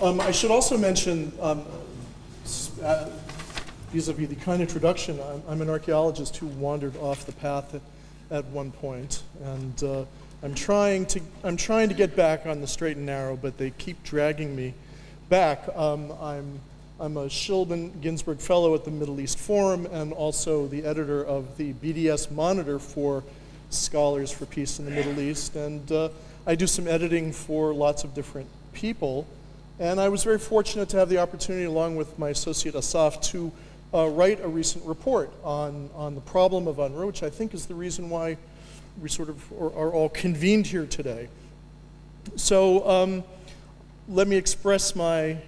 I should also mention, vis-a-vis the kind introduction, I'm an archaeologist who wandered off the path at one point, and I'm trying to get back on the straight and narrow, but they keep dragging me back. I'm a Shilben Ginsburg Fellow at the Middle East Forum, and also the editor of the BDS Monitor for Scholars for Peace in the Middle East, and I do some editing for lots of different people. And I was very fortunate to have the opportunity, along with my associate Asaf, to write a recent report on the problem of UNRWA, which I think is the reason why we sort of are all convened here today. So let me express my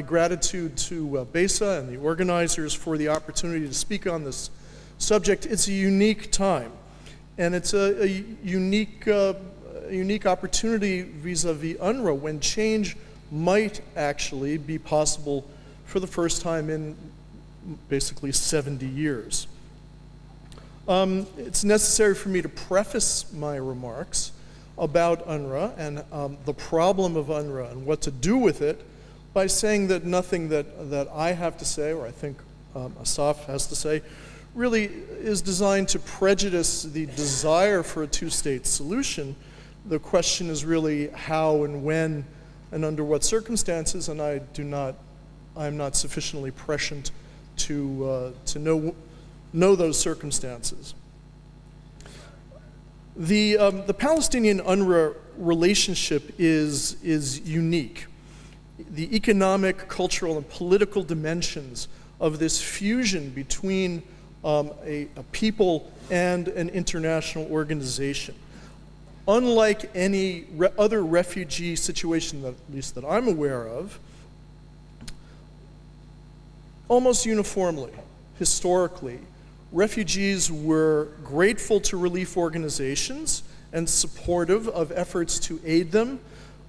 gratitude to BESA and the organizers for the opportunity to speak on this subject. It's a unique time, and it's a unique opportunity vis-a-vis UNRWA, when change might actually be possible for the first time in basically 70 years. It's necessary for me to preface my remarks about UNRWA and the problem of UNRWA and what to do with it by saying that nothing that I have to say, or I think Asaf has to say, really is designed to prejudice the desire for a two-state solution. The question is really how and when and under what circumstances, and I'm not sufficiently prescient to know those circumstances. The Palestinian-UNRWA relationship is unique. The economic, cultural, and political dimensions of this fusion between a people and an international organization. Unlike any other refugee situation, at least that I'm aware of, almost uniformly, historically, refugees were grateful to relief organizations and supportive of efforts to aid them,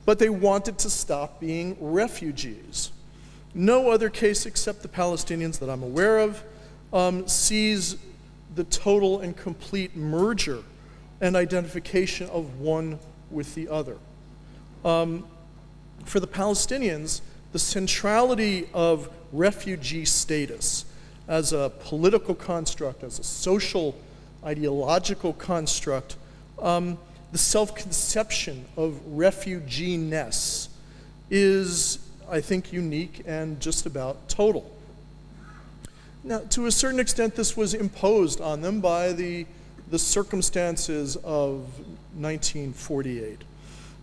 but they wanted to stop being refugees. No other case except the Palestinians that I'm aware of sees the total and complete merger and identification of one with the other. For the Palestinians, the centrality of refugee status as a political construct, as a social, ideological construct, the self-conception of refugee-ness is, I think, unique and just about total. Now, to a certain extent, this was imposed on them by the circumstances of 1948.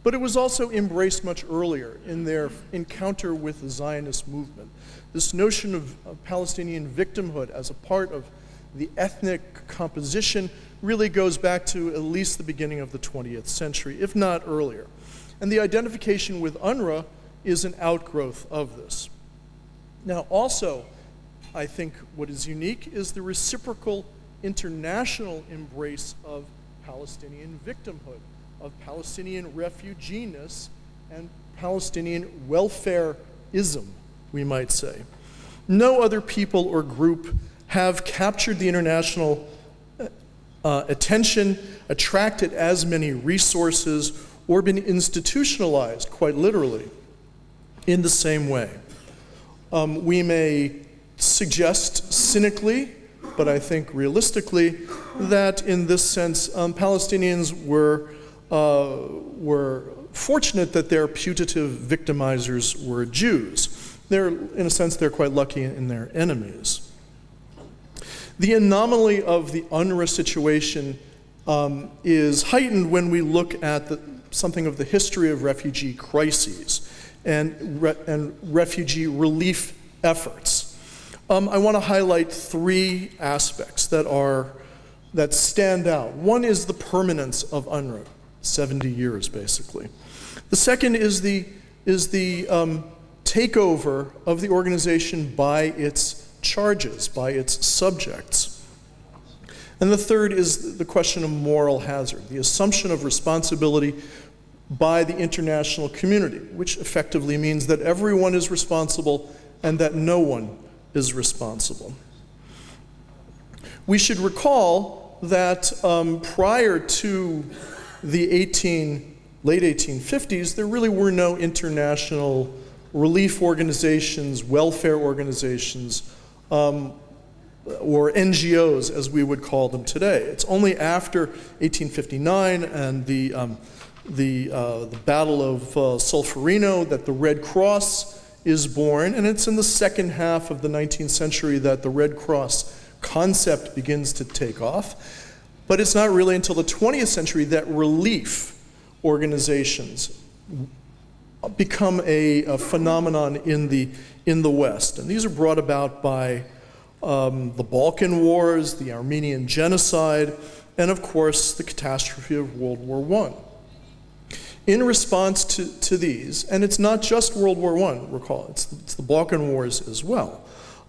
But it was also embraced much earlier in their encounter with the Zionist movement. This notion of Palestinian victimhood as a part of the ethnic composition really goes back to at least the beginning of the 20th century, if not earlier. And the identification with UNRWA is an outgrowth of this. Now, also, I think what is unique is the reciprocal international embrace of Palestinian victimhood, of Palestinian refugee-ness, and Palestinian welfareism, we might say. No other people or group have captured the international attention, attracted as many resources, or been institutionalized, quite literally, in the same way. We may suggest cynically, but I think realistically, that in this sense, Palestinians were fortunate that their putative victimizers were Jews. In a sense, they're quite lucky in their enemies. The anomaly of the UNRWA situation is heightened when we look at something of the history of refugee crises and refugee relief efforts. I want to highlight three aspects that stand out. One is the permanence of UNRWA, 70 years basically. The second is the takeover of the organization by its charges, by its subjects. And the third is the question of moral hazard, the assumption of responsibility by the international community, which effectively means that everyone is responsible and that no one is responsible. We should recall that prior to the late 1850s, there really were no international relief organizations, welfare organizations, or NGOs, as we would call them today. It's only after 1859 and the Battle of Solferino that the Red Cross is born, and it's in the second half of the 19th century that the Red Cross concept begins to take off. But it's not really until the 20th century that relief organizations become a phenomenon in the West. And these are brought about by the Balkan Wars, the Armenian Genocide, and of course the catastrophe of World War I. In response to these, and it's not just World War I, recall, it's the Balkan Wars as well.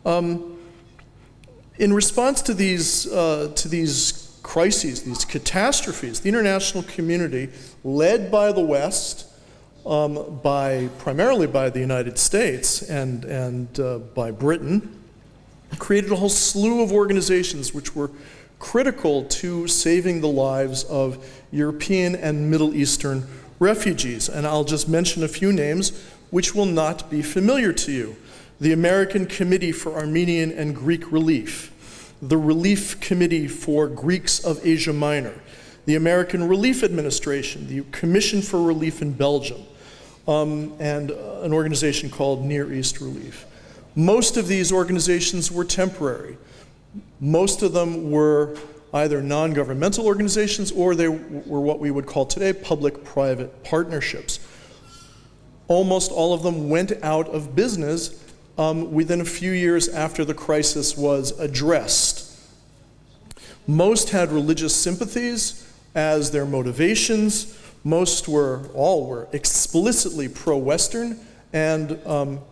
In response to these crises, these catastrophes, the international community, led by the West, primarily by the United States and by Britain, created a whole slew of organizations which were critical to saving the lives of European and Middle Eastern refugees. And I'll just mention a few names which will not be familiar to you. The American Committee for Armenian and Greek Relief, the Relief Committee for Greeks of Asia Minor, the American Relief Administration, the Commission for Relief in Belgium, and an organization called Near East Relief. Most of these organizations were temporary. Most of them were either non-governmental organizations or they were what we would call today public-private partnerships. Almost all of them went out of business within a few years after the crisis was addressed. Most had religious sympathies as their motivations. All were explicitly pro-Western and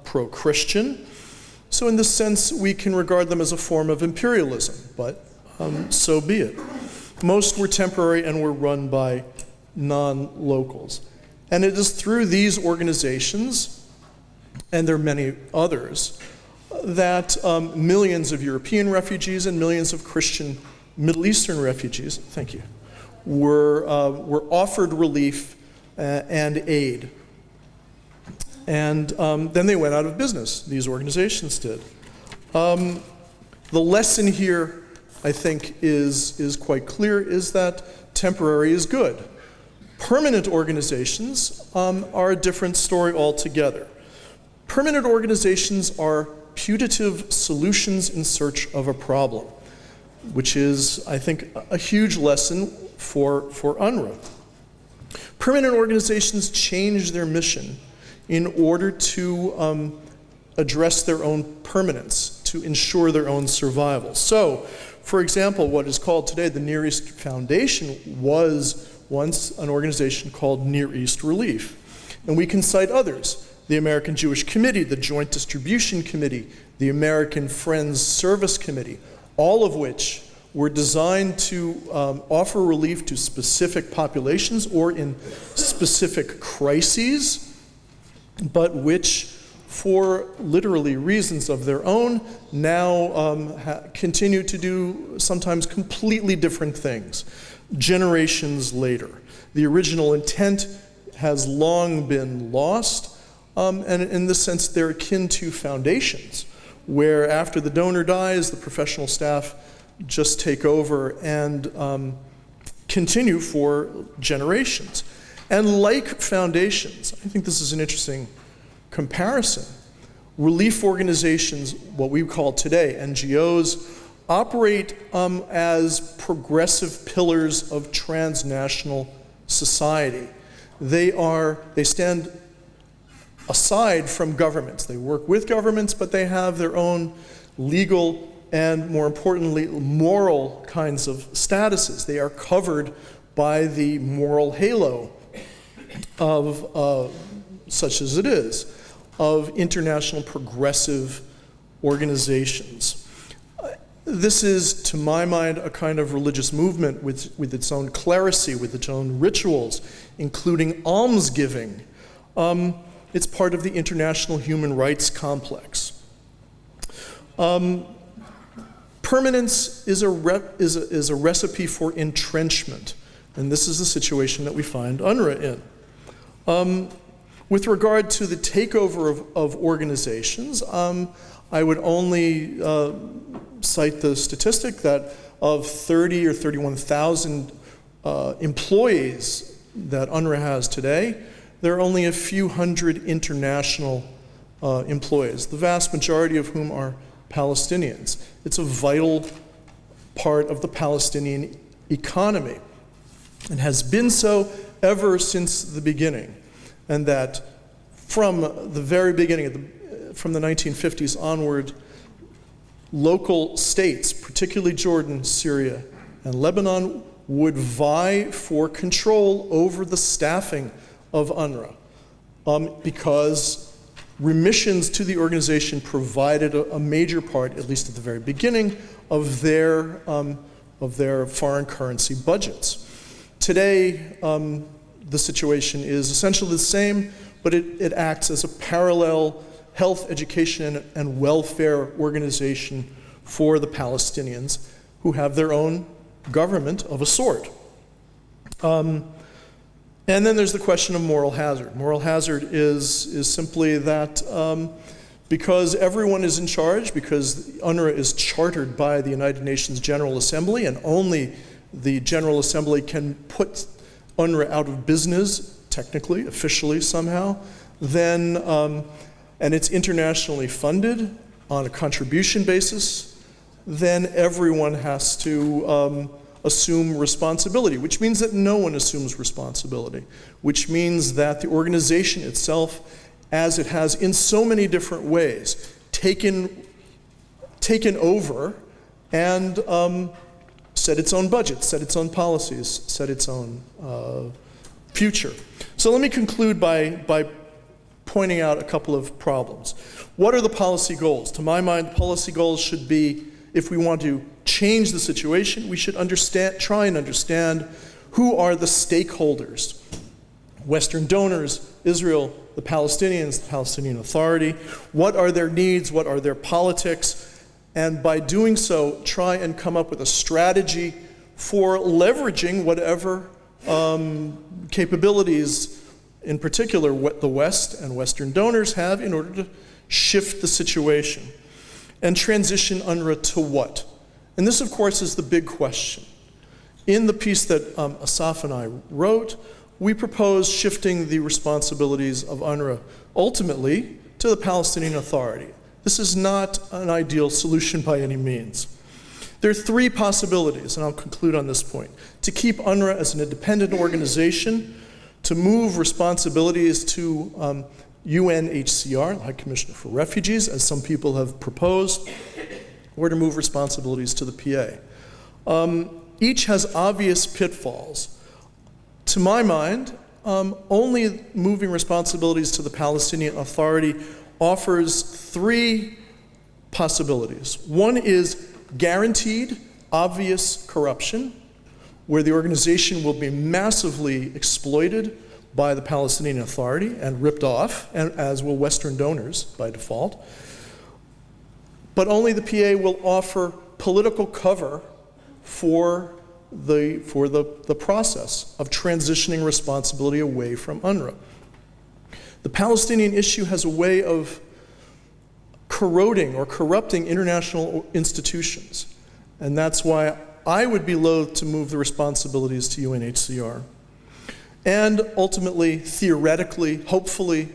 pro-Christian. So in this sense, we can regard them as a form of imperialism, but so be it. Most were temporary and were run by non-locals. And it is through these organizations, and there are many others, that millions of European refugees and millions of Christian Middle Eastern refugees, thank you, were offered relief and aid. And then they went out of business, these organizations did. The lesson here, I think, is quite clear, is that temporary is good. Permanent organizations are a different story altogether. Permanent organizations are putative solutions in search of a problem, which is, I think, a huge lesson for UNRWA. Permanent organizations change their mission in order to address their own permanence, to ensure their own survival. So, for example, what is called today the Near East Foundation was once an organization called Near East Relief. And we can cite others: the American Jewish Committee, the Joint Distribution Committee, the American Friends Service Committee, all of which were designed to offer relief to specific populations or in specific crises, but which, for literally reasons of their own, now continue to do sometimes completely different things, generations later. The original intent has long been lost, and in this sense they're akin to foundations, where after the donor dies, the professional staff just take over and continue for generations. And like foundations, I think this is an interesting comparison. Relief organizations, what we call today NGOs, operate as progressive pillars of transnational society. They stand aside from governments. They work with governments, but they have their own legal and, more importantly, moral kinds of statuses. They are covered by the moral halo of, such as it is, of international progressive organizations. This is, to my mind, a kind of religious movement with its own clerisy, with its own rituals, including almsgiving. It's part of the international human rights complex. Permanence is a recipe for entrenchment. And this is the situation that we find UNRWA in. With regard to the takeover of organizations, I would only cite the statistic that of 30 or 31,000 employees that UNRWA has today, there are only a few hundred international employees, the vast majority of whom are Palestinians. It's a vital part of the Palestinian economy and has been so ever since the beginning. And that from the very beginning, from the 1950s onward, local states, particularly Jordan, Syria, and Lebanon, would vie for control over the staffing of UNRWA because remissions to the organization provided a major part, at least at the very beginning, of their foreign currency budgets. Today, the situation is essentially the same, but it acts as a parallel health, education, and welfare organization for the Palestinians who have their own government of a sort. And then there's the question of moral hazard. Moral hazard is simply that because everyone is in charge, because UNRWA is chartered by the United Nations General Assembly, and only the General Assembly can put UNRWA out of business, technically, officially somehow, then, and it's internationally funded on a contribution basis, then everyone has to assume responsibility, which means that no one assumes responsibility, which means that the organization itself, as it has in so many different ways, taken over and set its own budget, set its own policies, set its own future. So let me conclude by pointing out a couple of problems. What are the policy goals? To my mind, policy goals should be, if we want to change the situation, we should try and understand who are the stakeholders. Western donors, Israel, the Palestinians, the Palestinian Authority. What are their needs? What are their politics? And by doing so, try and come up with a strategy for leveraging whatever capabilities, in particular what the West and Western donors have, in order to shift the situation. And transition UNRWA to what? And this, of course, is the big question. In the piece that Asaf and I wrote, we propose shifting the responsibilities of UNRWA ultimately to the Palestinian Authority. This is not an ideal solution by any means. There are three possibilities, and I'll conclude on this point. To keep UNRWA as an independent organization, to move responsibilities to UNHCR, the High Commissioner for Refugees, as some people have proposed, or to move responsibilities to the PA. Each has obvious pitfalls. To my mind, only moving responsibilities to the Palestinian Authority offers three possibilities. One is guaranteed, obvious corruption, where the organization will be massively exploited by the Palestinian Authority and ripped off, and as will Western donors by default. But only the PA will offer political cover for the process of transitioning responsibility away from UNRWA. The Palestinian issue has a way of corroding or corrupting international institutions, and that's why I would be loath to move the responsibilities to UNHCR. And ultimately, theoretically, hopefully,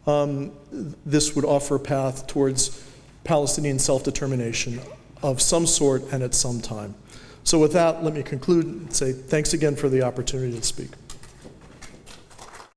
this would offer a path towards Palestinian self-determination of some sort and at some time. So with that, let me conclude and say thanks again for the opportunity to speak.